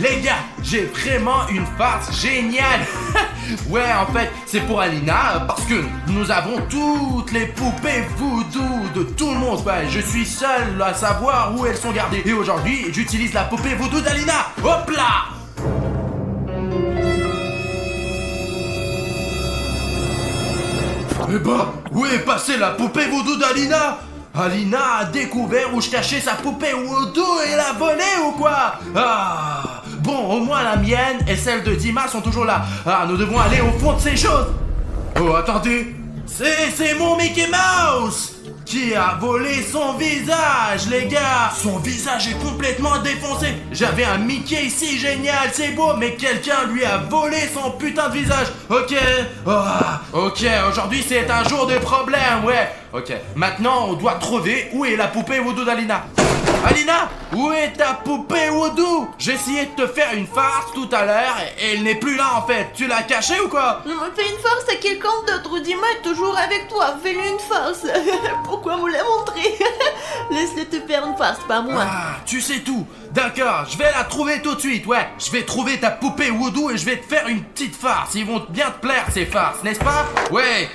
Les gars, j'ai vraiment une farce géniale. Ouais, en fait, c'est pour Alina, parce que nous avons toutes les poupées voodoo de tout le monde. Ouais, je suis seul à savoir où elles sont gardées. Et aujourd'hui, j'utilise la poupée voodoo d'Alina. Hop là! Eh bah, où est passée la poupée voodoo d'Alina? Alina a découvert où je cachais sa poupée voodoo et l'a volée ou quoi? Ah! Bon, au moins la mienne et celle de Dima sont toujours là. Ah, nous devons aller au fond de ces choses. Oh, attendez. C'est mon Mickey Mouse qui a volé son visage, les gars. Son visage est complètement défoncé. J'avais un Mickey ici, génial, c'est beau, mais quelqu'un lui a volé son putain de visage. Ok. Ok, aujourd'hui c'est un jour de problème, ouais. Ok, maintenant on doit trouver où est la poupée voodoo d'Alina. Alina, où est ta poupée voodoo? J'ai essayé de te faire une farce tout à l'heure et elle n'est plus là en fait. Tu l'as cachée ou quoi? Fais une farce à quelqu'un d'autre. Dima est toujours avec toi. Fais-lui une farce. Pourquoi me la montrer? Laisse-le te faire une farce, pas moi. Ah, tu sais tout. D'accord, je vais la trouver tout de suite, ouais. Je vais trouver ta poupée voodoo et je vais te faire une petite farce. Ils vont bien te plaire ces farces, n'est-ce pas? Ouais.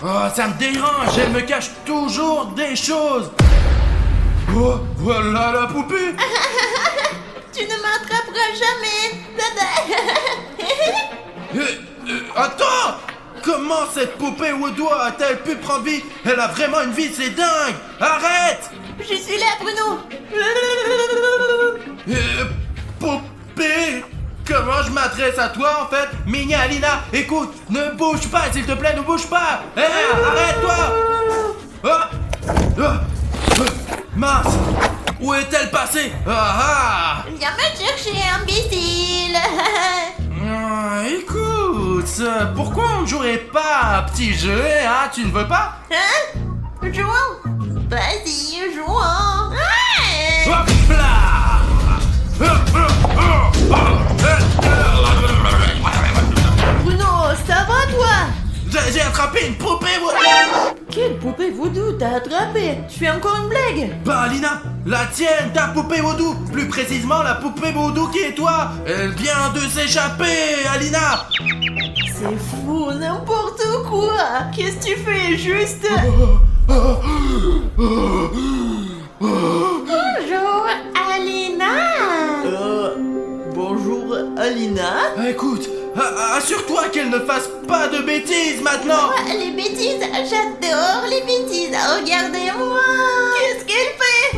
Oh, ça me dérange, elle me cache toujours des choses. Oh, voilà la poupée. Tu ne m'attraperas jamais. Attends. Comment cette poupée voodoo a-t-elle pu prendre vie? Elle a vraiment une vie, c'est dingue. Arrête. Je suis là, Bruno. Poupée. Comment je m'adresse à toi en fait? Mini Alina, écoute, ne bouge pas s'il te plaît, ne bouge pas. Arrête-toi. Mince. Où est-elle passée? Viens me chercher, imbécile. Écoute, pourquoi on ne jouerait pas un petit jeu, hein? Tu ne veux pas? Hein? Jouons. Vas-y, jouons. Hop là. Bruno, ça va toi? J'ai attrapé une poupée voodoo. Quelle poupée voodoo t'as attrapé? Tu fais encore une blague? Bah Alina, la tienne, ta poupée voodoo. Plus précisément la poupée voodoo qui est toi. Elle vient de s'échapper, Alina. C'est fou, n'importe quoi. Qu'est-ce que tu fais juste? Bonjour, Alina. Bonjour, Alina. Écoute, assure-toi qu'elle ne fasse pas de bêtises maintenant. Les bêtises, j'adore les bêtises. Regardez-moi. Qu'est-ce qu'elle fait?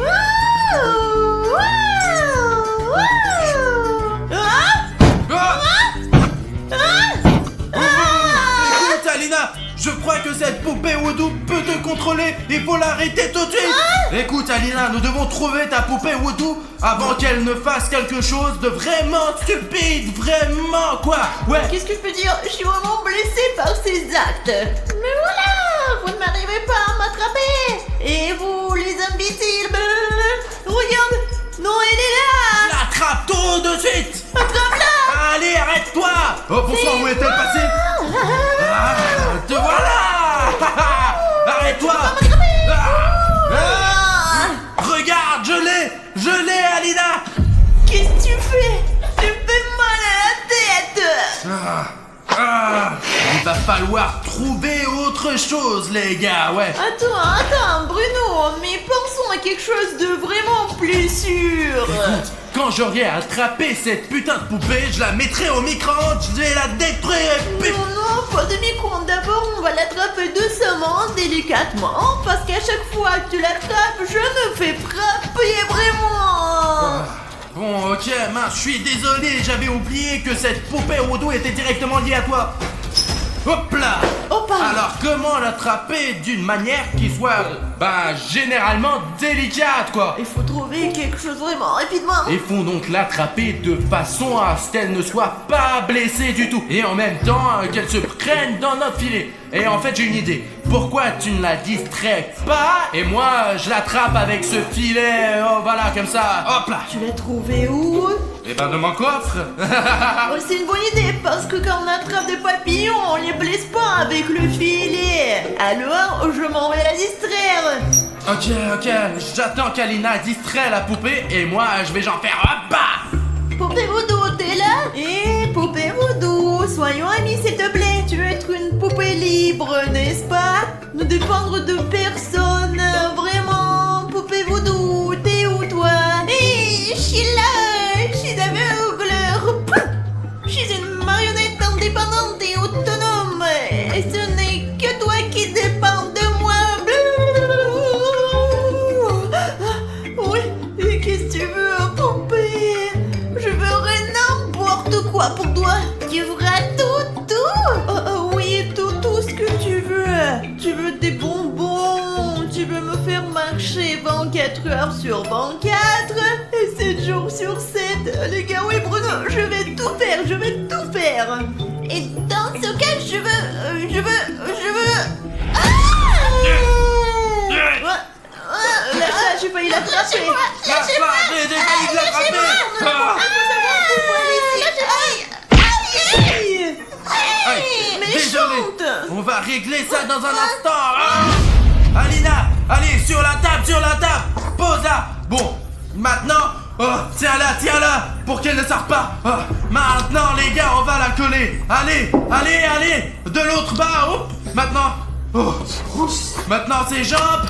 Écoute Alina, je crois que cette poupée voodoo peut te contrôler. Il faut l'arrêter tout de suite. Écoute Alina, nous devons trouver ta poupée voodoo avant qu'elle ne fasse quelque chose de vraiment stupide. Vraiment quoi. Ouais. Qu'est-ce que je peux dire? Je suis vraiment blessée par ces actes. Mais voilà, vous ne m'arrivez pas à m'attraper. Et vous, les imbéciles, regarde. Non, elle est là. L'attrape tout de suite. Attrape-la. Allez, arrête-toi. Oh, bonsoir, où est-elle passée? Te voilà. Arrête-toi. Regarde, je l'ai, Alina. Qu'est-ce que tu fais? Tu me fais mal à la tête. Il va falloir trouver autre chose, les gars, ouais. Attends, Bruno, mais pensons à quelque chose de vraiment plus sûr. Écoute, quand j'aurai attrapé cette putain de poupée, je la mettrai au micro-ondes, je vais la détruire. Non, pas de micro-ondes. D'abord, on va l'attraper doucement, délicatement, parce qu'à chaque fois que tu l'attrapes, je me fais frapper vraiment. Bon, ok, mince, je suis désolé, j'avais oublié que cette poupée voodoo était directement liée à toi. Hop là. Alors comment l'attraper d'une manière qui soit, généralement délicate quoi. Il faut trouver quelque chose vraiment rapidement. Il faut donc l'attraper de façon à ce qu'elle ne soit pas blessée du tout. Et en même temps, qu'elle se prenne dans notre filet. Et en fait, j'ai une idée. Pourquoi tu ne la distrais pas? Et moi, je l'attrape avec ce filet, oh voilà, comme ça. Hop là. Tu l'as trouvé où? Eh ben, de mon coffre. C'est une bonne idée, parce que quand on attrape des papillons, on les blesse pas avec le filet. Alors, je m'en vais la distraire. Ok, j'attends qu'Alina distrait la poupée et moi je vais j'en faire hop bah. Je suis aveugle. Je suis une marionnette indépendante et autonome. Et ce n'est que toi qui dépends de moi. Oui, et qu'est-ce que tu veux, poupée? Je ferai n'importe quoi pour toi. Tu feras tout. Oui, tout ce que tu veux. Tu veux des bonbons. Tu veux me faire marcher 24 heures sur 24 et 7 jours sur 7. Les gars, oui, Bruno, je vais tout faire. Et dans ce cas, je veux... Là, j'ai failli l'attraper. Lâche-la, j'ai failli l'attraper. Désolé, on va régler ça dans un instant. Alina, allez, sur la table, pose-la. Bon, maintenant, tiens-la, pour qu'elle ne sorte pas. Maintenant, les gars, on va la coller. Allez, de l'autre bas, hop. Maintenant, ses jambes.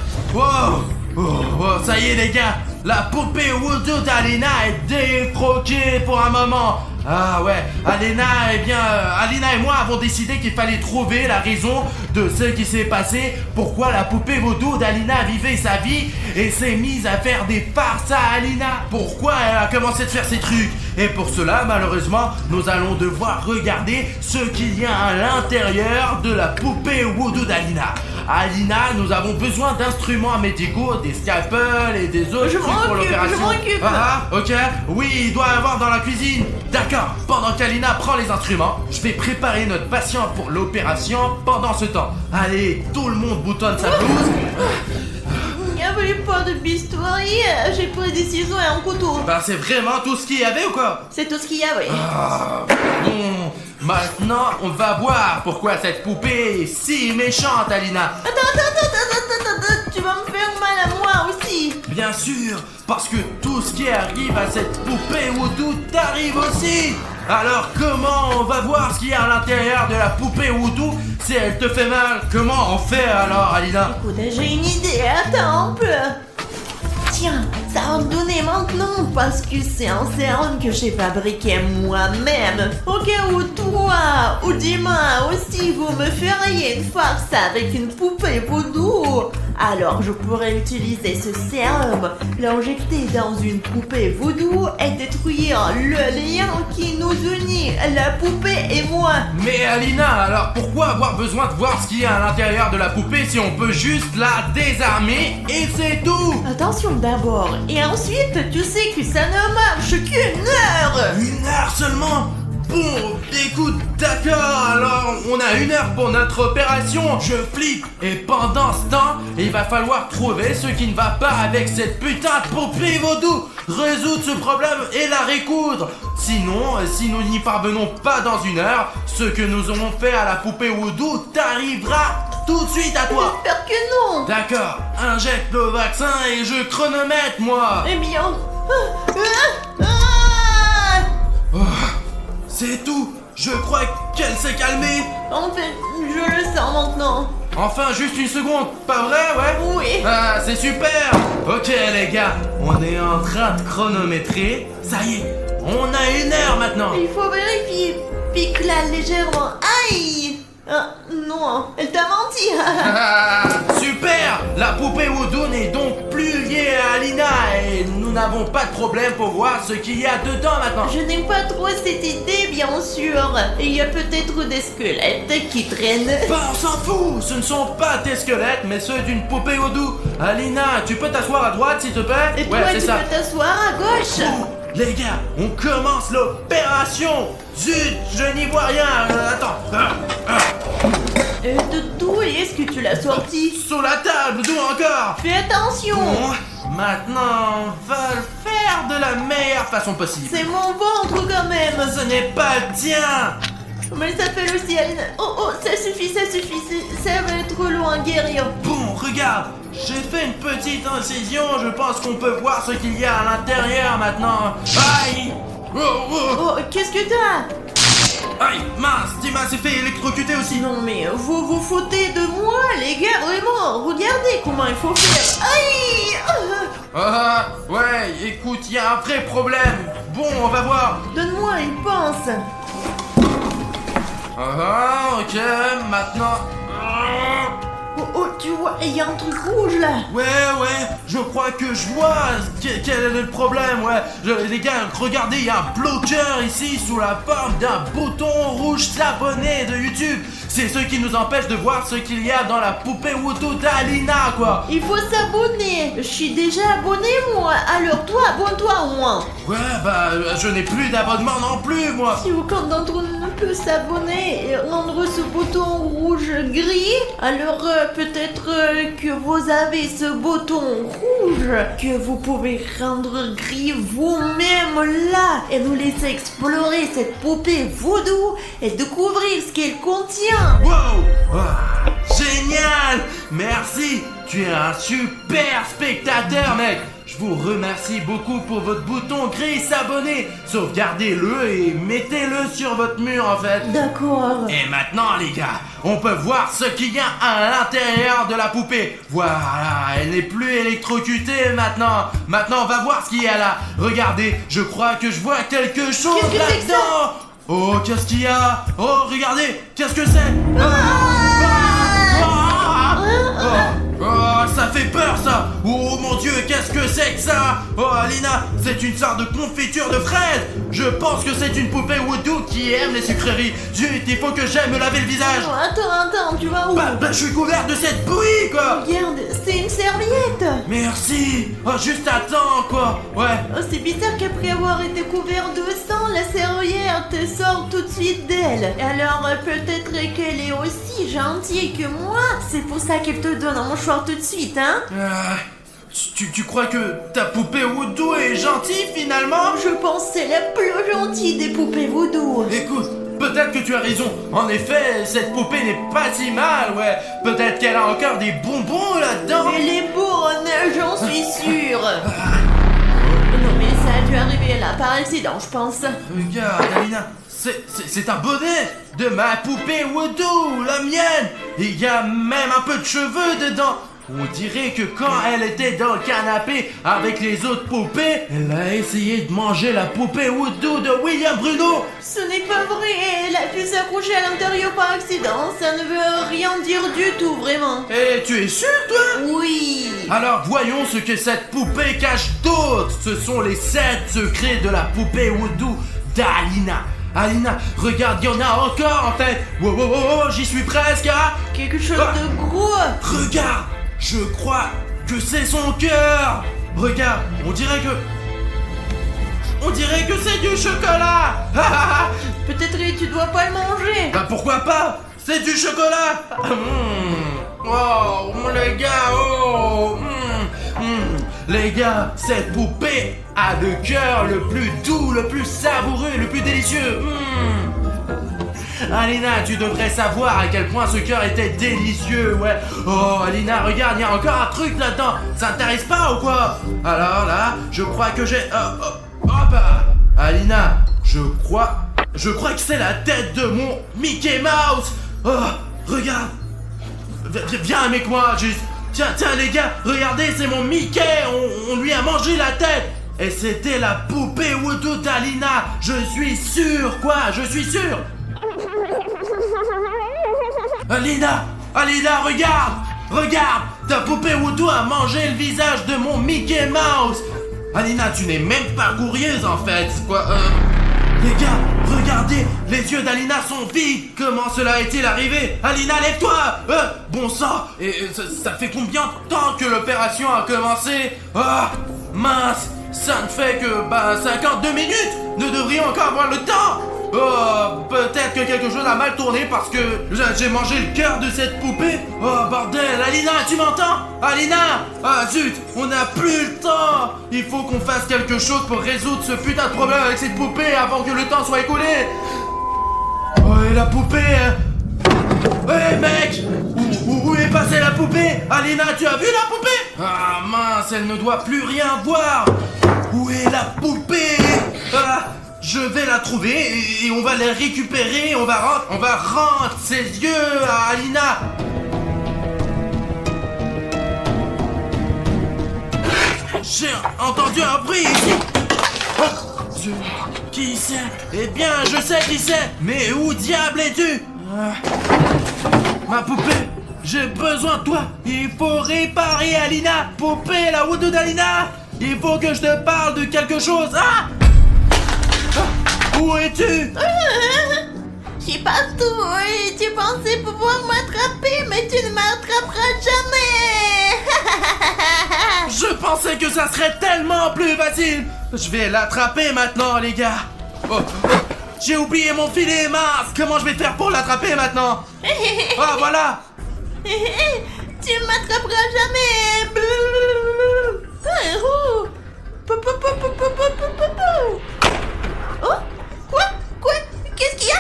Ça y est, les gars, la poupée Voodoo d'Alina est défroquée pour un moment. Ah ouais, Alina et moi avons décidé qu'il fallait trouver la raison de ce qui s'est passé, pourquoi la poupée Voodoo d'Alina vivait sa vie et s'est mise à faire des farces à Alina. Pourquoi elle a commencé de faire ces trucs. Et pour cela, malheureusement, nous allons devoir regarder ce qu'il y a à l'intérieur de la poupée Voodoo d'Alina. Alina, nous avons besoin d'instruments médicaux, des scalpels et des autres trucs pour l'opération. Je m'occupe. Ok. Oui, il doit y avoir dans la cuisine. D'accord. Pendant qu'Alina prend les instruments, je vais préparer notre patient pour l'opération pendant ce temps. Allez, tout le monde boutonne sa blouse. Il n'y avait pas de bistouri. J'ai pris des ciseaux et un couteau. Ben, c'est vraiment tout ce qu'il y avait ou quoi? C'est tout ce qu'il y avait. Bon, maintenant, on va voir pourquoi cette poupée est si méchante, Alina. Attends, tu vas me faire mal à moi aussi. Bien sûr, parce que tout ce qui arrive à cette poupée Voodoo t'arrive aussi. Alors comment on va voir ce qu'il y a à l'intérieur de la poupée Voodoo si elle te fait mal? Comment on fait alors, Alina? Écoute, j'ai une idée, attends un peu. Tiens, ça va me donner maintenant parce que c'est un sérum que j'ai fabriqué moi-même. Au cas où toi ou Dima aussi vous me feriez une farce avec une poupée Voodoo, alors je pourrais utiliser ce sérum, l'injecter dans une poupée Voodoo et détruire le lien qui nous unit, la poupée et moi. Mais Alina, alors pourquoi avoir besoin de voir ce qu'il y a à l'intérieur de la poupée si on peut juste la désarmer et c'est tout? Attention d'abord, et ensuite tu sais que ça ne marche qu'une heure. Une heure seulement? Bon, écoute, d'accord, alors on a 1 heure pour notre opération, je flippe. Et pendant ce temps, il va falloir trouver ce qui ne va pas avec cette putain de poupée Voodoo, résoudre ce problème et la récoudre. Sinon, si nous n'y parvenons pas dans 1 heure, ce que nous aurons fait à la poupée Voodoo t'arrivera tout de suite à toi. J'espère que non. D'accord, injecte le vaccin et je chronomètre, moi. Eh bien... C'est tout. Je crois qu'elle s'est calmée. En fait, je le sens maintenant. Enfin, juste 1 seconde, pas vrai, ouais? Oui. Ah, c'est super. Ok, les gars, on est en train de chronométrer. Ça y est, on a 1 heure maintenant. Il faut vérifier. Pique-la légèrement. Aïe. Non, elle t'a menti. Ah, super. La poupée Voodoo n'est donc plus liée à Alina et nous n'avons pas de problème pour voir ce qu'il y a dedans maintenant. Je n'aime pas trop cette idée, bien sûr. Il y a peut-être des squelettes qui traînent. Bah, on s'en fout. Ce ne sont pas tes squelettes, mais ceux d'une poupée Voodoo. Alina, tu peux t'asseoir à droite, s'il te plaît? Et toi, tu peux t'asseoir à gauche. Bon, les gars, on commence l'opération. Zut, je n'y vois rien. Attends. De d'où est-ce que tu l'as sorti? Sous la table, d'où encore? Fais attention. Bon, maintenant, on va le faire de la meilleure façon possible. C'est mon ventre quand même. Ce n'est pas le tien. Mais ça fait le ciel. Oh, ça suffit. Ça va être loin, guérir. Bon, regarde, j'ai fait une petite incision. Je pense qu'on peut voir ce qu'il y a à l'intérieur maintenant. Aïe. Oh, qu'est-ce que t'as? Aïe, mince, Dima s'est fait électrocuter aussi. Non mais vous vous foutez de moi, les gars, vraiment. Regardez comment il faut faire. Aïe. Ouais, écoute, il y a un vrai problème. Bon, on va voir. Donne-moi une pince. Ah, ok, maintenant... Oh, oh, tu vois, il y a un truc rouge là. Ouais, je crois que je vois quel est le problème, ouais. Les gars, regardez, il y a un bloqueur ici sous la forme d'un bouton rouge s'abonner de YouTube. C'est ce qui nous empêche de voir ce qu'il y a dans la poupée Voodoo d'Alina, quoi. Il faut s'abonner. Je suis déjà abonné moi. Alors toi, abonne-toi au moins. Ouais, bah, je n'ai plus d'abonnement non plus, moi. Si aucun d'entre nous ne peut s'abonner et rendre ce bouton rouge-gris, alors peut-être que vous avez ce bouton rouge que vous pouvez rendre gris vous-même là et nous laisser explorer cette poupée voodoo et découvrir ce qu'elle contient. Wow, ah, génial. Merci, tu es un super spectateur, mec. Je vous remercie beaucoup pour votre bouton gris s'abonner. Sauvegardez-le et mettez-le sur votre mur en fait. D'accord. Et maintenant les gars, on peut voir ce qu'il y a à l'intérieur de la poupée. Voilà, elle n'est plus électrocutée maintenant. Maintenant on va voir ce qu'il y a là. Regardez, je crois que je vois quelque chose Qu'est-ce que c'est que là-dedans. Oh, qu'est-ce qu'il y a? Oh, regardez, qu'est-ce que c'est? Oh, ça fait peur ça! Oh mon dieu, qu'est-ce que c'est que ça? Oh Alina, c'est une sorte de confiture de fraises! Je pense que c'est une poupée Voodoo qui aime les sucreries. Zut, il faut que j'aille me laver le visage! Oh, attends, tu vas où? Bah, je suis couvert de cette bouillie quoi! Regarde, c'est une serviette. Merci! Oh, juste à temps quoi! Ouais! Oh, c'est bizarre qu'après avoir été couvert de sang, la serviette sort tout de suite d'elle. Et alors, peut-être qu'elle est aussi gentille que moi. C'est pour ça qu'elle te donne un mouchoir tout de suite, hein? Tu crois que ta poupée Voodoo est gentille finalement? Je pense que c'est la plus gentille des poupées voodoo. Écoute, peut-être que tu as raison. En effet, cette poupée n'est pas si mal, ouais. Peut-être qu'elle a encore des bonbons là-dedans. Elle est bonne, j'en suis sûre. Non mais ça a dû arriver là par accident, je pense. Regarde, Alina, c'est un bonnet de ma poupée Voodoo, la mienne. Il y a même un peu de cheveux dedans. On dirait que quand elle était dans le canapé avec les autres poupées, elle a essayé de manger la poupée Voodoo de William Bruno. Ce n'est pas vrai, elle a pu s'accrocher à l'intérieur par accident, ça ne veut rien dire du tout, vraiment. Et tu es sûr, toi? Oui. Alors voyons ce que cette poupée cache d'autre. Ce sont les 7 secrets de la poupée Voodoo d'Alina. Alina, regarde, il y en a encore en fait. Wow, j'y suis presque, hein. Quelque chose de gros. Regarde, je crois que c'est son cœur. Regarde, on dirait que c'est du chocolat. Peut-être que tu dois pas le manger. Bah pourquoi pas? C'est du chocolat. Oh, les gars, oh. Les gars, cette poupée a le cœur le plus doux, le plus savoureux, le plus délicieux. Alina, tu devrais savoir à quel point ce cœur était délicieux, ouais. Oh, Alina, regarde, il y a encore un truc là-dedans. Ça t'intéresse pas ou quoi? Alors là, je crois que j'ai... Alina, je crois que c'est la tête de mon Mickey Mouse. Oh, regarde. Viens avec moi, juste. Tiens, les gars, regardez, c'est mon Mickey. On lui a mangé la tête. Et c'était la poupée Voodoo d'Alina. Je suis sûr, je suis sûr. Alina, regarde, ta poupée Voodoo a mangé le visage de mon Mickey Mouse. Alina, tu n'es même pas curieuse en fait, quoi. Les gars, regardez, les yeux d'Alina sont vides. Comment cela est-il arrivé? Alina, lève-toi. Bon sang. Et ça fait combien de temps que l'opération a commencé? Ah, mince, ça ne fait que 52 minutes. Nous devrions encore avoir le temps. Oh, peut-être que quelque chose a mal tourné parce que j'ai mangé le cœur de cette poupée. Oh, bordel, Alina, tu m'entends? Alina! Ah, zut, on n'a plus le temps. Il faut qu'on fasse quelque chose pour résoudre ce putain de problème avec cette poupée avant que le temps soit écoulé. Oh, et la poupée, hein? Hey, mec! Où est passée la poupée? Alina, tu as vu la poupée? Ah, mince, elle ne doit plus rien voir. Où est la poupée? Je vais la trouver et on va la récupérer. On va rendre ses yeux à Alina. J'ai entendu un bruit ici. Qui c'est? Eh bien, je sais qui c'est. Mais où diable es-tu? Ma poupée, j'ai besoin de toi. Il faut réparer Alina. Poupée, la Voodoo d'Alina. Il faut que je te parle de quelque chose. Où es-tu? Je suis partout et tu pensais pouvoir m'attraper, mais tu ne m'attraperas jamais. Je pensais que ça serait tellement plus facile. Je vais l'attraper maintenant, les gars. J'ai oublié mon filet, mince. Comment je vais faire pour l'attraper maintenant? Voilà. Tu ne m'attraperas jamais. Oh, quoi? Qu'est-ce qu'il y a?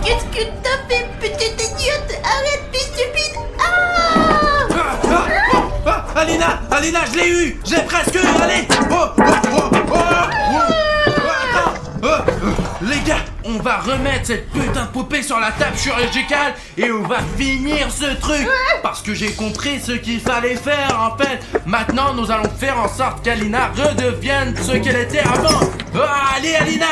Qu'est-ce que t'as fait, petite idiote? Arrête, fille stupide! Alina, je l'ai eu. J'ai presque eu. Allez. Attends. Les gars, on va remettre cette putain de poupée sur la table chirurgicale et on va finir ce truc. Parce que j'ai compris ce qu'il fallait faire en fait. Maintenant, nous allons faire en sorte qu'Alina redevienne ce qu'elle était avant. Allez, Alina.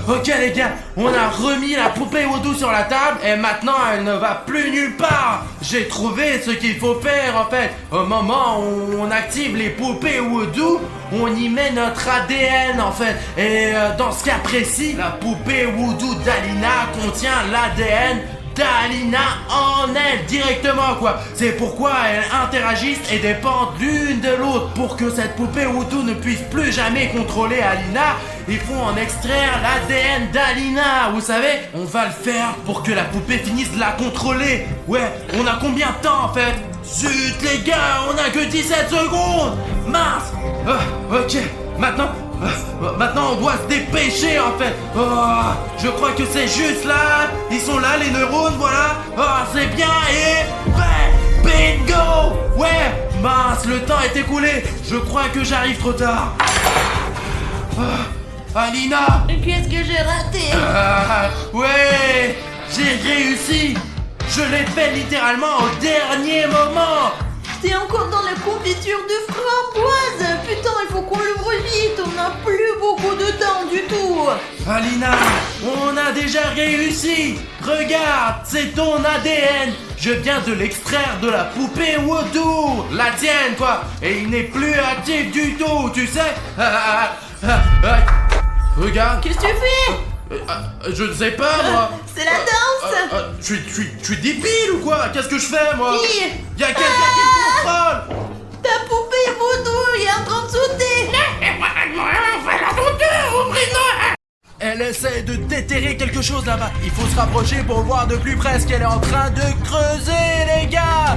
Ok les gars, on a remis la poupée Voodoo sur la table et maintenant elle ne va plus nulle part. J'ai trouvé ce qu'il faut faire en fait. Au moment où on active les poupées Voodoo, on y met notre ADN en fait. Et dans ce cas précis, la poupée Voodoo d'Alina contient l'ADN d'Alina en elle directement quoi. C'est pourquoi elles interagissent et dépendent l'une de l'autre. Pour que cette poupée Voodoo ne puisse plus jamais contrôler Alina, il faut en extraire l'ADN d'Alina. Vous savez, on va le faire pour que la poupée finisse de la contrôler. Ouais, on a combien de temps en fait? Zut les gars, on a que 17 secondes. Mince. Ok, maintenant on doit se dépêcher en fait. Je crois que c'est juste là. Ils sont là les neurones, voilà. C'est bien et... Bingo. Ouais, mince, le temps est écoulé. Je crois que j'arrive trop tard. Alina. Qu'est-ce que j'ai raté? Ouais, j'ai réussi. Je l'ai fait littéralement au dernier moment. T'es encore dans la confiture de framboise. Putain, il faut qu'on l'ouvre vite. On n'a plus beaucoup de temps du tout. Alina, on a déjà réussi. Regarde, c'est ton ADN. Je viens de l'extraire de la poupée Voodoo. La tienne, quoi. Et il n'est plus actif du tout, tu sais. Regarde. Qu'est-ce que tu fais? Je ne sais pas, moi. C'est la danse. Je suis débile ou quoi? Qu'est-ce que je fais, moi? Qui? Y'a quelqu'un qui me contrôle. Ta poupée Voodoo est en train de sauter. Elle essaie de déterrer quelque chose là-bas. Il faut se rapprocher pour voir de plus près ce qu'elle est en train de creuser, les gars.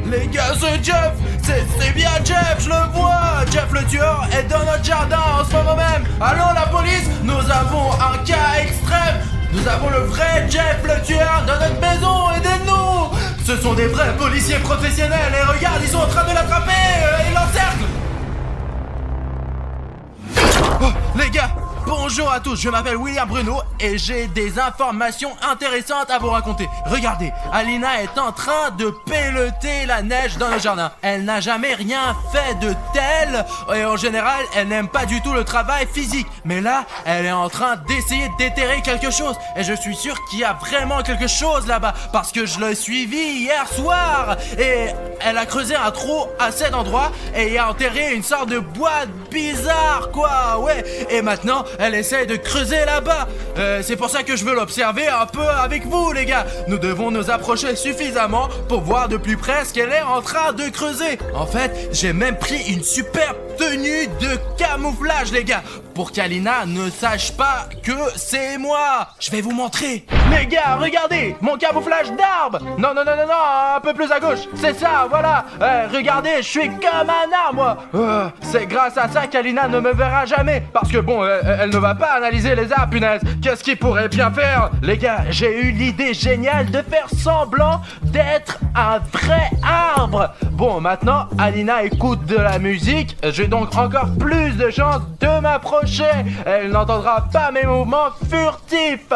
Les gars, c'est Jeff. C'est bien Jeff, je le vois. Jeff le tueur est dans notre jardin en ce moment même. Allons la police, nous avons un cas extrême. Nous avons le vrai Jeff le tueur dans notre maison, aidez-nous. Ce sont des vrais policiers professionnels et regarde, ils sont en train de l'attraper. Ils l'encerclent. Les gars, bonjour à tous, je m'appelle William Bruno et j'ai des informations intéressantes à vous raconter. Regardez, Alina est en train de pelleter la neige dans le jardin. Elle n'a jamais rien fait de tel et en général, elle n'aime pas du tout le travail physique. Mais là, elle est en train d'essayer de déterrer quelque chose et je suis sûr qu'il y a vraiment quelque chose là-bas parce que je l'ai suivi hier soir et elle a creusé un trou à cet endroit et y a enterré une sorte de boîte bizarre quoi, ouais. Et maintenant, elle essaie de creuser là-bas. C'est pour ça que je veux l'observer un peu avec vous, les gars. Nous devons nous approcher suffisamment pour voir de plus près ce qu'elle est en train de creuser. En fait, j'ai même pris une superbe tenue de camouflage, les gars, pour qu'Alina ne sache pas que c'est moi. Je vais vous montrer. Les gars, regardez, mon camouflage d'arbre. Non, un peu plus à gauche. C'est ça, voilà. Regardez, je suis comme un arbre, moi. C'est grâce à ça qu'Alina ne me verra jamais. Parce que bon, elle ne va pas analyser les arbres, punaise. Qu'est-ce qu'il pourrait bien faire? Les gars, j'ai eu l'idée géniale de faire semblant d'être un vrai arbre. Bon, maintenant, Alina écoute de la musique. J'ai donc encore plus de chances de m'approcher. Elle n'entendra pas mes mouvements furtifs.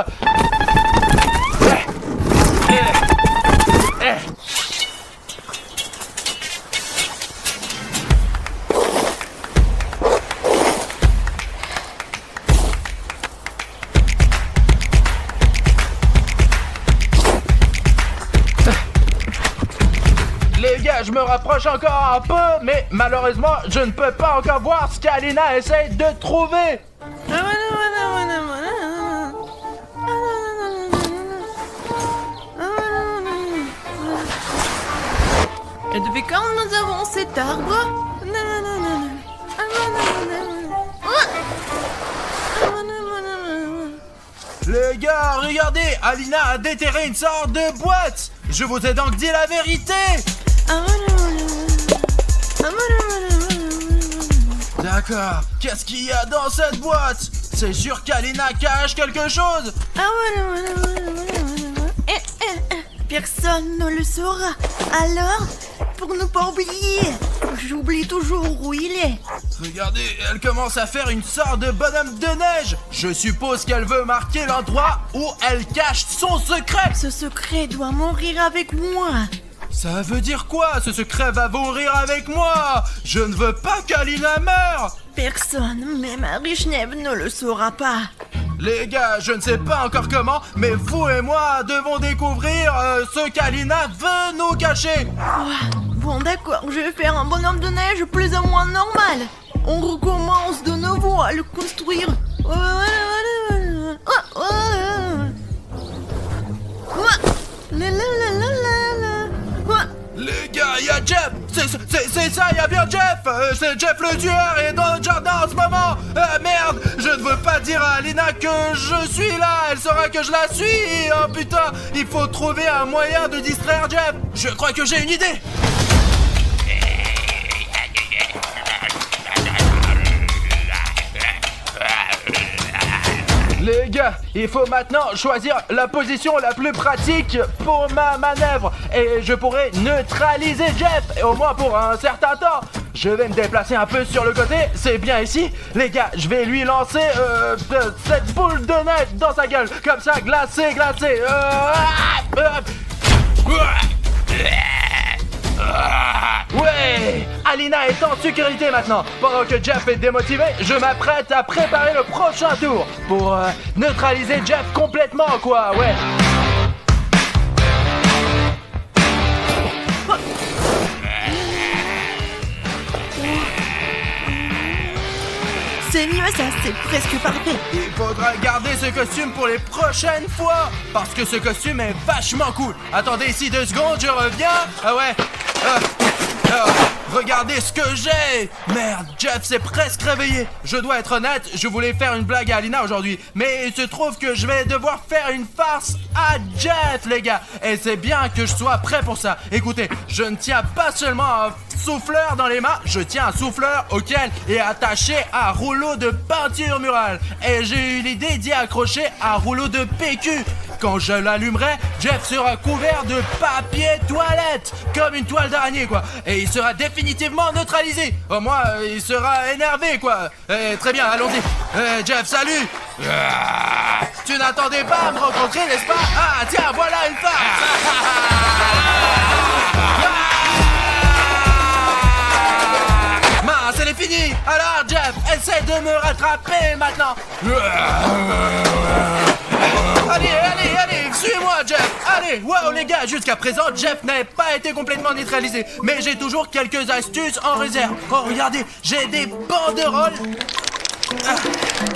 Les gars, je me rapproche encore un peu, mais malheureusement, je ne peux pas encore voir ce qu'Alina essaye de trouver. Et depuis quand nous avons cet arbre? Les gars, regardez, Alina a déterré une sorte de boîte. Je vous ai donc dit la vérité. D'accord, qu'est-ce qu'il y a dans cette boîte? C'est sûr qu'Alina cache quelque chose. Personne ne le saura. Alors, pour ne pas oublier, j'oublie toujours où il est. Regardez, elle commence à faire une sorte de bonhomme de neige. Je suppose qu'elle veut marquer l'endroit où elle cache son secret. Ce secret doit mourir avec moi. Ça veut dire quoi? Ce secret va mourir avec moi. Je ne veux pas qu'Alina meure. Personne, même Arishneb, ne le saura pas. Les gars, je ne sais pas encore comment, mais vous et moi devons découvrir ce qu'Alina veut nous cacher. Bon d'accord, je vais faire un bonhomme de neige plus ou moins normal. On recommence de nouveau à le construire. Les gars, il y a Jeff. C'est ça, il y a bien Jeff. C'est Jeff le tueur et dans le jardin en ce moment. Merde, je ne veux pas dire à Alina que je suis là. Elle saura que je la suis. Oh putain, il faut trouver un moyen de distraire Jeff. Je crois que j'ai une idée. Les gars, il faut maintenant choisir la position la plus pratique pour ma manœuvre. Et je pourrai neutraliser Jeff, au moins pour un certain temps. Je vais me déplacer un peu sur le côté, c'est bien ici. Les gars, je vais lui lancer cette boule de neige dans sa gueule. Comme ça, glacé. Ouais, Alina est en sécurité maintenant. Pendant que Jeff est démotivé, je m'apprête à préparer le prochain tour pour neutraliser Jeff complètement, quoi, ouais. C'est mieux ça, c'est presque parfait. Il faudra garder ce costume pour les prochaines fois, parce que ce costume est vachement cool. Attendez ici 2 secondes, je reviens. Ah ouais. Regardez ce que j'ai. Merde, Jeff s'est presque réveillé. Je dois être honnête, je voulais faire une blague à Alina aujourd'hui, mais il se trouve que je vais devoir faire une farce à Jeff, les gars. Et c'est bien que je sois prêt pour ça. Écoutez, je ne tiens pas seulement un souffleur dans les mains, je tiens un souffleur auquel est attaché un rouleau de peinture murale. Et j'ai eu l'idée d'y accrocher un rouleau de PQ. Quand je l'allumerai, Jeff sera couvert de papier toilette, comme une toile d'araignée, quoi. Et il sera définitivement neutralisé. Au moins, il sera énervé, quoi. Très bien, allons-y. Jeff, salut. Tu n'attendais pas à me rencontrer, n'est-ce pas? Ah, tiens, voilà une farce. Mince, elle est finie. Alors, Jeff, essaie de me rattraper maintenant. Allez, suis-moi, Jeff. Allez, wow, les gars, jusqu'à présent, Jeff n'avait pas été complètement neutralisé. Mais j'ai toujours quelques astuces en réserve. Oh, regardez, j'ai des banderoles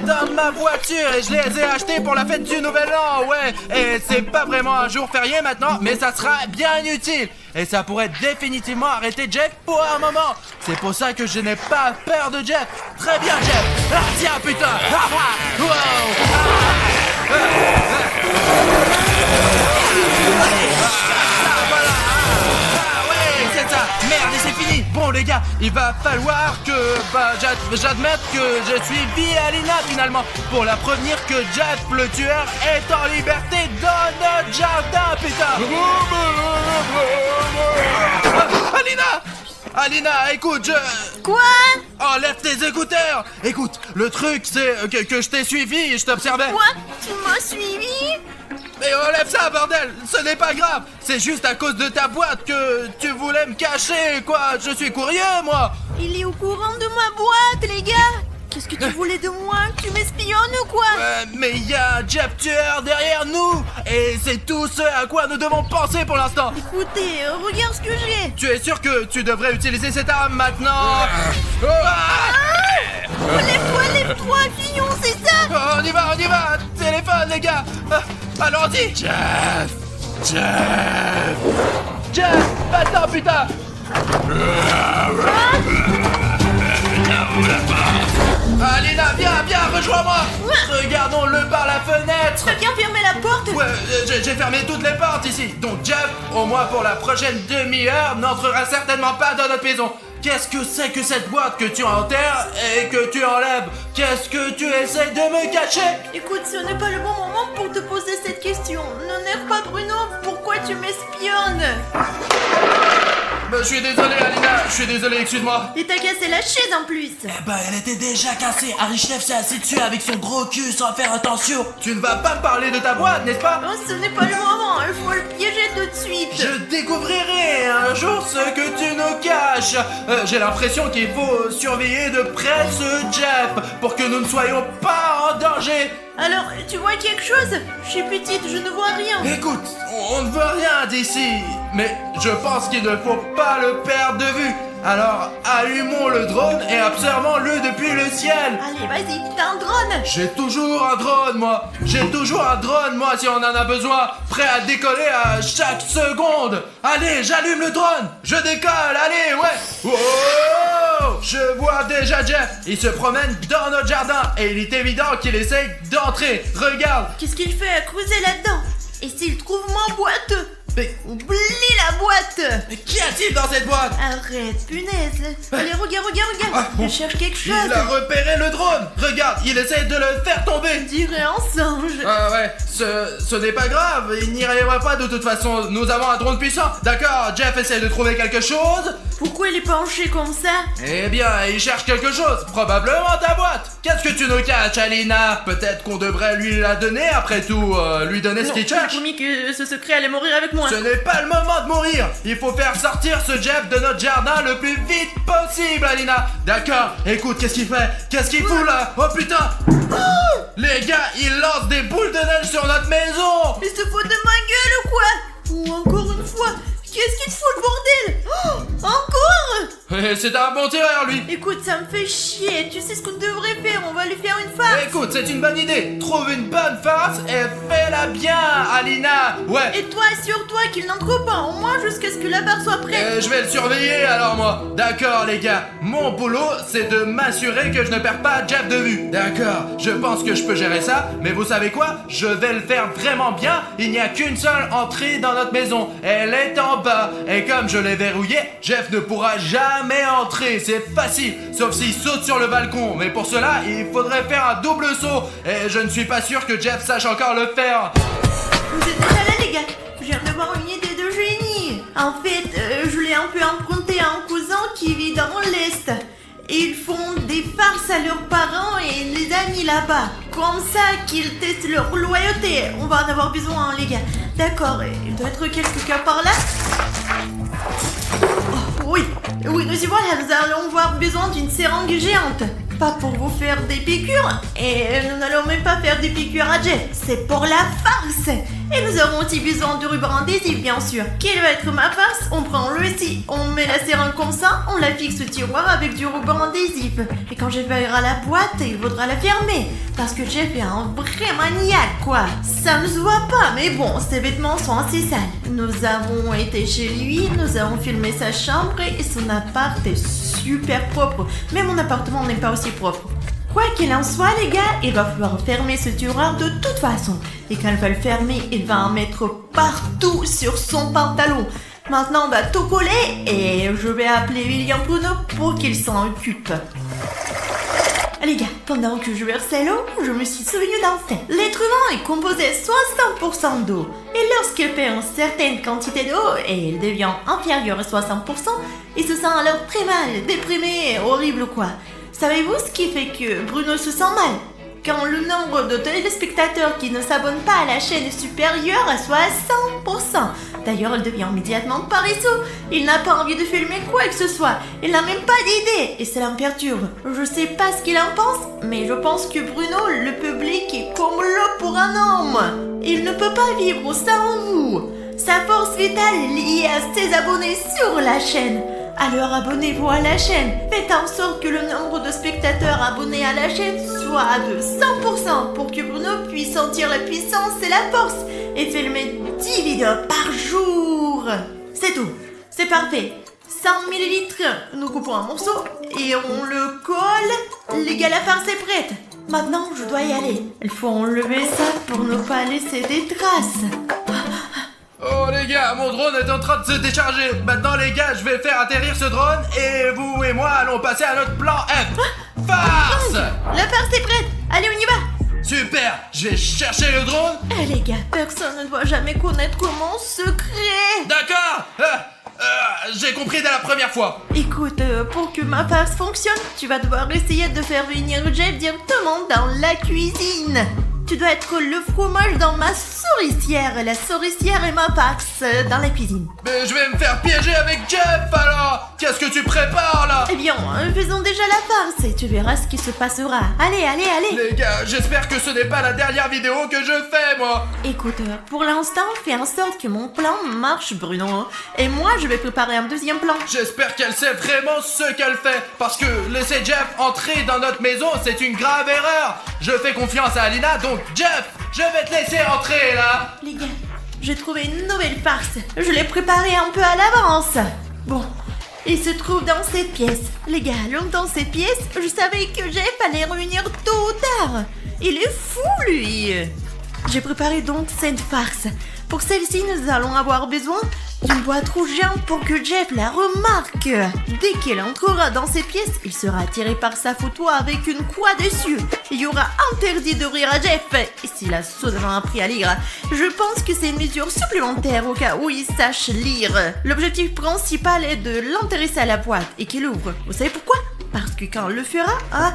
dans ma voiture et je les ai achetées pour la fête du Nouvel An, ouais. Et c'est pas vraiment un jour férié maintenant, mais ça sera bien utile. Et ça pourrait définitivement arrêter Jeff pour un moment. C'est pour ça que je n'ai pas peur de Jeff. Très bien, Jeff. Ah, tiens, putain. Wow. Ouais, c'est ça. Merde, et c'est fini. Bon, les gars, il va falloir que j'admette que je suivi Alina finalement pour la prévenir que Jeff le tueur est en liberté dans notre jardin, putain. Alina, écoute, Quoi? Enlève tes écouteurs. Écoute, le truc c'est que je t'ai suivi et je t'observais. Quoi? Tu m'as suivi? Mais enlève ça, bordel. Ce n'est pas grave. C'est juste à cause de ta boîte que tu voulais me cacher, quoi. Je suis curieux, moi. Il est au courant de ma boîte, les gars. Qu'est-ce que tu voulais de moi? Tu m'espionnes ou quoi? Mais il y a un Jeff tueur derrière nous et c'est tout ce à quoi nous devons penser pour l'instant. Écoutez, regarde ce que j'ai. Tu es sûr que tu devrais utiliser cette arme maintenant? Lève-toi, Fillon, c'est ça? On y va! Téléphone, les gars! Allons-y! Jeff! Maintenant, putain! Alina, viens, rejoins-moi! Regardons-le par la fenêtre! T'as bien fermé la porte? Ouais, j'ai fermé toutes les portes ici. Donc Jeff, au moins pour la prochaine demi-heure, n'entrera certainement pas dans notre maison. Qu'est-ce que c'est que cette boîte que tu enterres et que tu enlèves? Qu'est-ce que tu essaies de me cacher? Écoute, ce n'est pas le bon moment pour te poser cette question. N'énerve pas Bruno, pourquoi tu m'espionnes? Je suis désolé, Alina, je suis désolé, excuse-moi. Et t'as cassé la chaise en plus. Elle était déjà cassée. Arichlev s'est assis dessus avec son gros cul sans faire attention. Tu ne vas pas me parler de ta boîte, n'est-ce pas? Oh, ce n'est pas le moment, il faut le piéger tout de suite. Je découvrirai un jour ce que tu nous caches. J'ai l'impression qu'il faut surveiller de près ce Jeff pour que nous ne soyons pas en danger. Alors, tu vois quelque chose? Je suis petite, je ne vois rien. Écoute, on ne veut rien d'ici, mais je pense qu'il ne faut pas le perdre de vue. Alors, allumons le drone et observons-le depuis le ciel. Allez, vas-y, t'as un drone. J'ai toujours un drone, moi, si on en a besoin, prêt à décoller à chaque seconde. Allez, j'allume le drone, je décolle, allez, ouais. Oh, je vois déjà Jeff, il se promène dans notre jardin et il est évident qu'il essaye d'entrer. Regarde. Qu'est-ce qu'il fait à creuser là-dedans? Et s'il trouve ma boîte? Mais oublie la boîte! qu'y a-t-il dans cette boîte? Arrête, punaise! Allez, regarde! Bon. Je cherche quelque chose! Il a repéré le drone! Regarde, il essaie de le faire tomber! On dirait un singe! Ouais, ce n'est pas grave, il n'y arrivera pas de toute façon, nous avons un drone puissant! D'accord, Jeff essaie de trouver quelque chose? Pourquoi il est penché comme ça? Eh bien, il cherche quelque chose, probablement ta boîte! Qu'est-ce que tu nous caches, Alina? Peut-être qu'on devrait lui la donner après tout, lui donner ce qu'il cherche? J'ai promis que ce secret allait mourir avec moi! Ce n'est pas le moment de mourir. Il faut faire sortir ce Jeff de notre jardin le plus vite possible, Alina. D'accord, écoute, qu'est-ce qu'il fait? Qu'est-ce qu'il fout là? Oh putain! Les gars, il lance des boules de neige sur notre maison. Il se fout de ma gueule ou quoi? Ou encore une fois, qu'est-ce qu'il fout le bordel? Encore? C'est un bon tireur, lui. Écoute, ça me fait chier. Tu sais ce qu'on devrait faire? On va lui faire une farce. Écoute, c'est une bonne idée. Trouve une bonne farce et fais-la bien, Alina. Ouais. Et toi, assure-toi qu'il n'entre pas, au moins jusqu'à ce que la barre soit prête. Je vais le surveiller alors, moi. D'accord, les gars. Mon boulot, c'est de m'assurer que je ne perds pas Jeff de vue. D'accord, je pense que je peux gérer ça. Mais vous savez quoi? Je vais le faire vraiment bien. Il n'y a qu'une seule entrée dans notre maison. Elle est en bas. Et comme je l'ai verrouillée, Jeff ne pourra jamais entrer. C'est facile, sauf s'il saute sur le balcon. Mais pour cela, il faudrait faire un double saut. Et je ne suis pas sûr que Jeff sache encore le faire. Vous êtes déjà là, les gars? Je viens d'avoir une idée de génie. En fait, je l'ai un peu emprunté à un cousin qui vit dans l'Est. Et ils font des farces à leurs parents et les amis là-bas. Comme ça qu'ils testent leur loyauté. On va en avoir besoin, hein, les gars. D'accord, il doit être quelqu'un par là. Oh, oui, nous y voilà. Nous allons avoir besoin d'une seringue géante. Pas pour vous faire des piqûres. Et nous n'allons même pas faire des piqûres à Jeff. C'est pour la farce. Et nous aurons aussi besoin de ruban adhésif, bien sûr. Quelle va être ma farce? On prend le ici, on met la seringue comme ça, on la fixe au tiroir avec du ruban adhésif. Et quand Jeff verra la boîte, il faudra la fermer. Parce que Jeff est un vrai maniaque, quoi. Ça ne se voit pas, mais bon, ses vêtements sont assez sales. Nous avons été chez lui, nous avons filmé sa chambre et son appart est super propre. Mais mon appartement n'est pas aussi propre. Quoi qu'il en soit, les gars, il va falloir fermer ce tiroir de toute façon. Et quand il va le fermer, il va en mettre partout sur son pantalon. Maintenant, on va tout coller et je vais appeler William Bruno pour qu'il s'en occupe. Les gars, pendant que je versais l'eau, je me suis souvenu d'un fait. L'être humain est composé à 60% d'eau. Et lorsqu'il perd une certaine quantité d'eau et il devient inférieur à 60%, il se sent alors très mal, déprimé, horrible quoi. Savez-vous ce qui fait que Bruno se sent mal? Quand le nombre de téléspectateurs qui ne s'abonnent pas à la chaîne est supérieur à 60%. D'ailleurs, il devient immédiatement paresseux. Il n'a pas envie de filmer quoi que ce soit. Il n'a même pas d'idée et cela me perturbe. Je sais pas ce qu'il en pense, mais je pense que Bruno, le public est comme l'eau pour un homme. Il ne peut pas vivre sans vous. Sa force vitale est liée à ses abonnés sur la chaîne. Alors abonnez-vous à la chaîne. Faites en sorte que le nombre de spectateurs abonnés à la chaîne soit de 100% pour que Bruno puisse sentir la puissance et la force et filmer 10 vidéos par jour. C'est tout. C'est parfait. 100 millilitres, nous coupons un morceau et on le colle. Les gars, la farce est prête. Maintenant, je dois y aller. Il faut enlever ça pour ne pas laisser des traces. Oh les gars, mon drone est en train de se décharger. Maintenant les gars, je vais faire atterrir ce drone et vous et moi allons passer à notre plan F. Farce! La farce est prête. Allez, on y va. Super, je vais chercher le drone. Eh les gars, personne ne doit jamais connaître mon secret. D'accord. J'ai compris dès la première fois. Écoute, pour que ma farce fonctionne, tu vas devoir essayer de faire venir Jeff directement dans la cuisine. Tu dois être le fromage dans ma souricière et la souricière est ma farce dans la cuisine. Mais je vais me faire piéger avec Jeff alors. Qu'est-ce que tu prépares là? Eh bien, faisons déjà la farce et tu verras ce qui se passera. Allez, allez, allez. Les gars, j'espère que ce n'est pas la dernière vidéo que je fais moi. Écoute, pour l'instant, fais en sorte que mon plan marche, Bruno. Et moi, je vais préparer un deuxième plan. J'espère qu'elle sait vraiment ce qu'elle fait. Parce que laisser Jeff entrer dans notre maison, c'est une grave erreur. Je fais confiance à Alina, donc Jeff, je vais te laisser entrer là. Les gars, j'ai trouvé une nouvelle farce. Je l'ai préparée un peu à l'avance. Bon, il se trouve dans cette pièce. Les gars, dans cette pièce, je savais que Jeff allait revenir tôt ou tard. Il est fou, lui. J'ai préparé donc cette farce. Pour celle-ci, nous allons avoir besoin d'une boîte rouge géante pour que Jeff la remarque. Dès qu'il entrera dans cette pièce, il sera attiré par sa photo avec une croix dessus. Il y aura interdit de rire à Jeff. Et s'il a soudainement appris à lire, je pense que c'est une mesure supplémentaire au cas où il sache lire. L'objectif principal est de l'intéresser à la boîte et qu'il ouvre. Vous savez pourquoi? Parce que quand on le fera,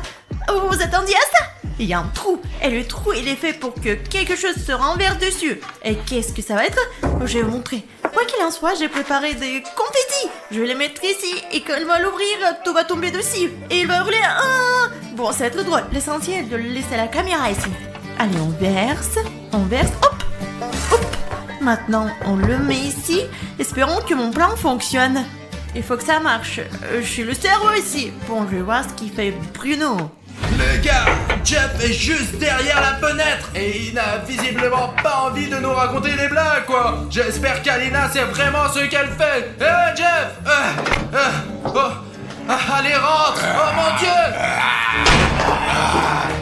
vous vous attendiez à ça? Il y a un trou, et le trou il est fait pour que quelque chose se renverse dessus. Et qu'est-ce que ça va être? Je vais vous montrer. Quoi qu'il en soit, j'ai préparé des confettis. Je vais les mettre ici, et quand il va l'ouvrir, tout va tomber dessus. Et il va hurler ah. Bon, ça va être drôle. L'essentiel est de le laisser à la caméra ici. Allez, on verse, hop, hop. Maintenant, on le met ici. Espérons que mon plan fonctionne. Il faut que ça marche. Je suis le cerveau ici. Bon, je vais voir ce qu'il fait Bruno. Les gars, Jeff est juste derrière la fenêtre et il n'a visiblement pas envie de nous raconter des blagues, quoi. J'espère qu'Alina sait vraiment ce qu'elle fait. Jeff allez, rentre. Oh mon Dieu.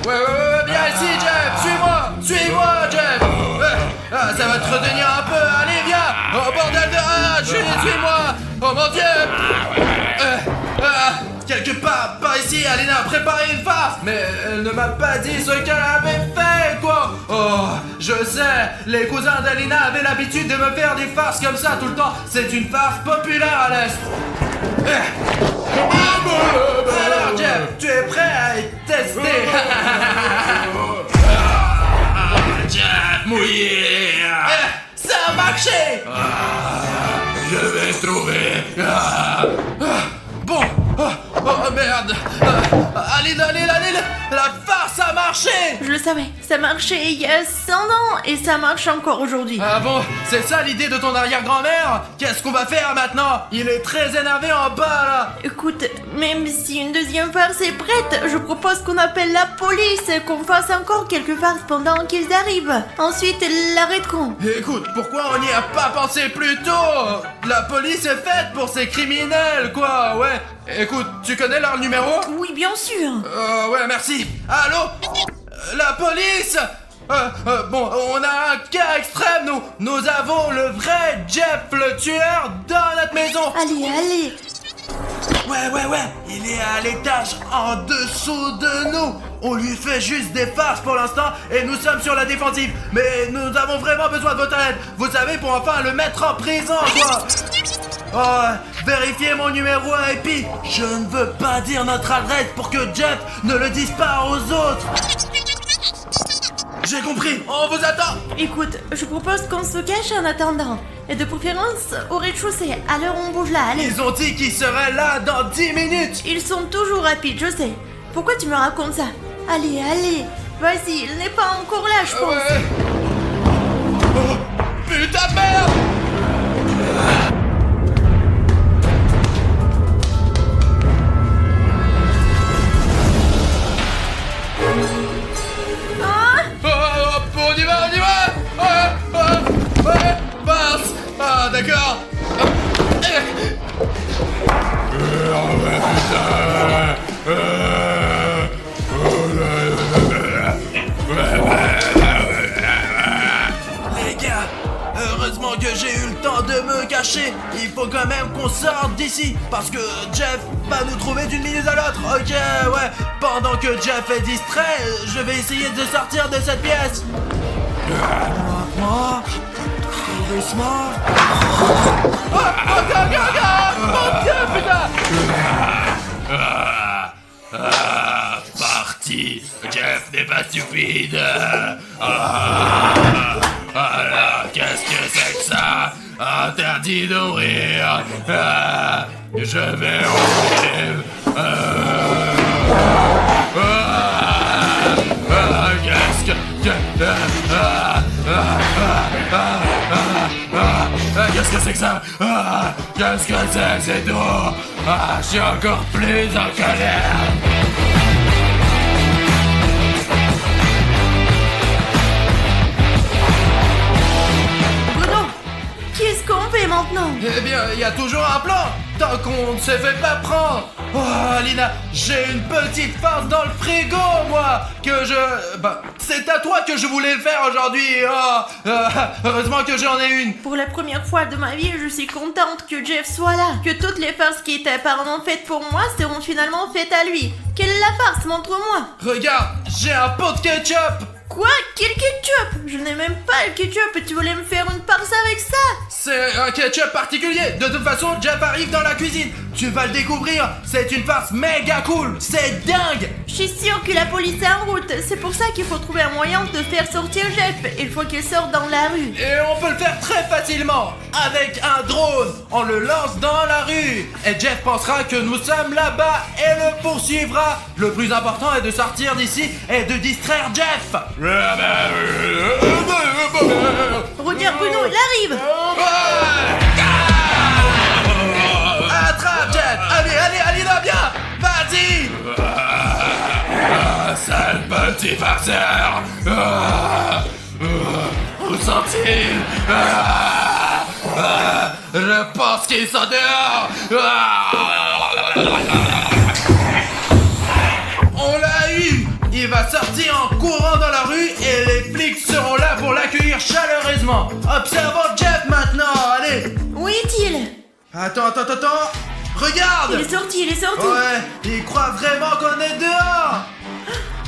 Ouais, viens ici, Jeff. Suis-moi, Jeff. Ça va te retenir un peu. Allez, viens. Oh, bordel de... suis-moi. Oh mon Dieu. Quelque part, par ici, Alina a préparé une farce. Mais elle ne m'a pas dit ce qu'elle avait fait, quoi. Oh, je sais, les cousins d'Alina avaient l'habitude de me faire des farces comme ça tout le temps. C'est une farce populaire à l'Est. Alors, Jeff, tu es prêt à être testé? Jeff mouillé. Ça a marché. Je vais trouver. Bon, oh merde. Alina, la farce a marché. Je le savais, ça marchait il y a 100 ans et ça marche encore aujourd'hui. Ah bon, c'est ça l'idée de ton arrière-grand-mère? Qu'est-ce qu'on va faire maintenant? Il est très énervé en bas là. Écoute, même si une deuxième farce est prête, je propose qu'on appelle la police, qu'on fasse encore quelques farces pendant qu'ils arrivent. Ensuite, ils l'arrêteront. Écoute, pourquoi on n'y a pas pensé plus tôt? La police est faite pour ces criminels, quoi, ouais. Écoute, tu connais leur numéro? Oui, bien sûr. Ouais, merci. Allô? La police? Bon, on a un cas extrême, nous avons le vrai Jeff le tueur dans notre maison. Allez. Ouais, il est à l'étage en dessous de nous. On lui fait juste des farces pour l'instant et nous sommes sur la défensive. Mais nous avons vraiment besoin de votre aide. Vous savez, pour enfin le mettre en prison, quoi. Vérifiez mon numéro et puis je ne veux pas dire notre adresse pour que Jeff ne le dise pas aux autres. J'ai compris, on vous attend. Écoute, je propose qu'on se cache en attendant. Et de préférence au rez-de-chaussée, à l'heure où on bouge là, allez. Ils ont dit qu'ils seraient là dans 10 minutes. Ils sont toujours rapides, je sais. Pourquoi tu me racontes ça? Allez, allez, vas-y, il n'est pas encore là, je pense. Ouais. Oh, putain de merde. On y va, on y va. Ouais, passe. Ah, d'accord. Les gars, heureusement que j'ai eu le temps de me cacher. Il faut quand même qu'on sorte d'ici, parce que Jeff va nous trouver d'une minute à l'autre. Ok, ouais. Pendant que Jeff est distrait, je vais essayer de sortir de cette pièce. Lentement, tout doucement. Oh, mon Dieu, putain! Parti. Jeff n'est pas stupide. Qu'est-ce que c'est que ça? Interdit d'ouvrir. Je vais ouvrir. Qu'est-ce que... Qu'est-ce que c'est que ça? Qu'est-ce que c'est tout? Je suis encore plus en colère. Bruno, qu'est-ce qu'on fait maintenant? Eh bien, il y a toujours un plan, tant qu'on ne se fait pas prendre. Oh, Alina, j'ai une petite farce dans le frigo, moi, que je... Bah, c'est à toi que je voulais le faire aujourd'hui. Oh, heureusement que j'en ai une. Pour la première fois de ma vie, je suis contente que Jeff soit là. Que toutes les farces qui étaient apparemment faites pour moi seront finalement faites à lui. Quelle est la farce? Montre-moi. Regarde, j'ai un pot de ketchup. Quoi? Quel ketchup? Je n'ai même pas le ketchup et tu voulais me faire une farce avec ça? C'est un ketchup particulier. De toute façon, Jeff arrive dans la cuisine. Tu vas le découvrir. C'est une farce méga cool. C'est dingue. Je suis sûre que la police est en route. C'est pour ça qu'il faut trouver un moyen de faire sortir Jeff. Il faut qu'il sorte dans la rue. Et on peut le faire très facilement. Avec un drone. On le lance dans la rue. Et Jeff pensera que nous sommes là-bas et le poursuivra. Le plus important est de sortir d'ici et de distraire Jeff. Regarde Bruno, il arrive. Attrape Jeff. Allez, Alina, viens. Vas-y. Sale petit farceur. Où sont-ils? Je pense qu'ils sont dehors. On l'a eu. Il va sortir en courant dans la rue et les flics seront là pour l'accueillir chaleureusement. Observons Jeff maintenant, allez. Où est-il? Attends. Regarde. Il est sorti. Ouais, il croit vraiment qu'on est dehors.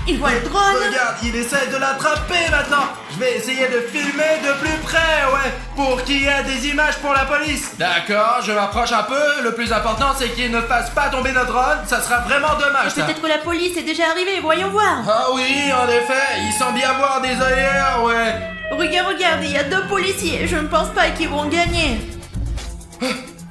Il voit le drone. Regarde, il essaie de l'attraper maintenant. Je vais essayer de filmer de plus près, ouais, pour qu'il y ait des images pour la police. D'accord, je m'approche un peu. Le plus important, c'est qu'il ne fasse pas tomber notre drone. Ça sera vraiment dommage, ça. Peut-être que la police est déjà arrivée, voyons voir. Ah oui, en effet, il semble y avoir des ailleurs, ouais. Regarde, il y a 2 policiers. Je ne pense pas qu'ils vont gagner.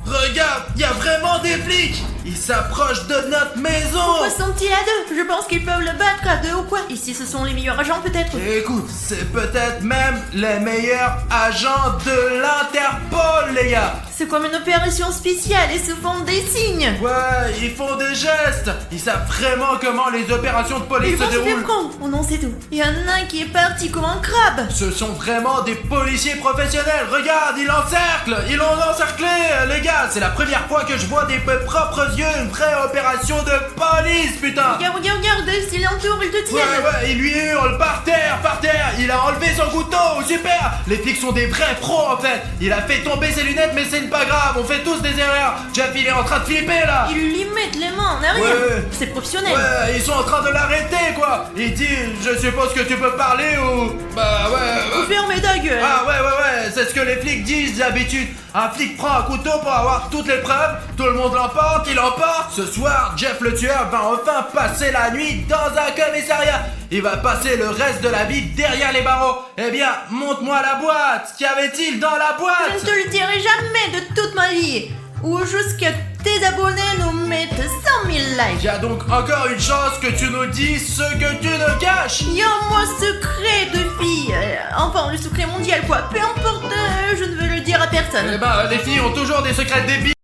Regarde, il y a vraiment des flics. Ils s'approchent de notre maison. Pourquoi sont-ils à 2? Je pense qu'ils peuvent le battre à 2 ou quoi. Ici, ce sont les meilleurs agents peut-être. Écoute, c'est peut-être même les meilleurs agents de l'Interpol, les gars. C'est comme une opération spéciale et se font des signes. Ouais, ils font des gestes. Ils savent vraiment comment les opérations de police Ils se vont se faire déroulent. prendre. Oh non, c'est tout. Il y en a un qui est parti comme un crabe. Ce sont vraiment des policiers professionnels. Regarde, ils l'encerclent. Ils l'ont encerclé, les gars. C'est la première fois que je vois des mes propres yeux une vraie opération de police, putain. Regarde, s'il l'entoure, il te tient. Ouais, il lui hurle par terre. Il a enlevé son couteau, super. Les flics sont des vrais pros en fait. Il a fait tomber ses lunettes, mais c'est pas grave, on fait tous des erreurs. Jeff, il est en train de flipper là. Ils lui mettent les mains en arrière. Ouais. C'est professionnel. Ouais, ils sont en train de l'arrêter quoi. Il dit, je suppose que tu peux parler ou... Bah ouais. Vous fermez ta gueule. Ah ouais, c'est ce que les flics disent d'habitude. Un flic prend un couteau pour avoir toutes les preuves, tout le monde l'emporte, il emporte. Ce soir, Jeff le tueur va enfin passer la nuit dans un commissariat. il va passer le reste de la vie derrière les barreaux. Eh bien, montre-moi la boîte. Qu'y avait-il dans la Je boîte? ne te le dirai jamais de toute ma vie. Ou jusqu'à tes abonnés nous mettent 100 000 likes. Il y a donc encore une chance que tu nous dises ce que tu nous caches. Il y a un mot secret de fille. Enfin, le secret mondial quoi. Peu importe, je ne veux le dire à personne. Eh ben, les filles ont toujours des secrets débiles.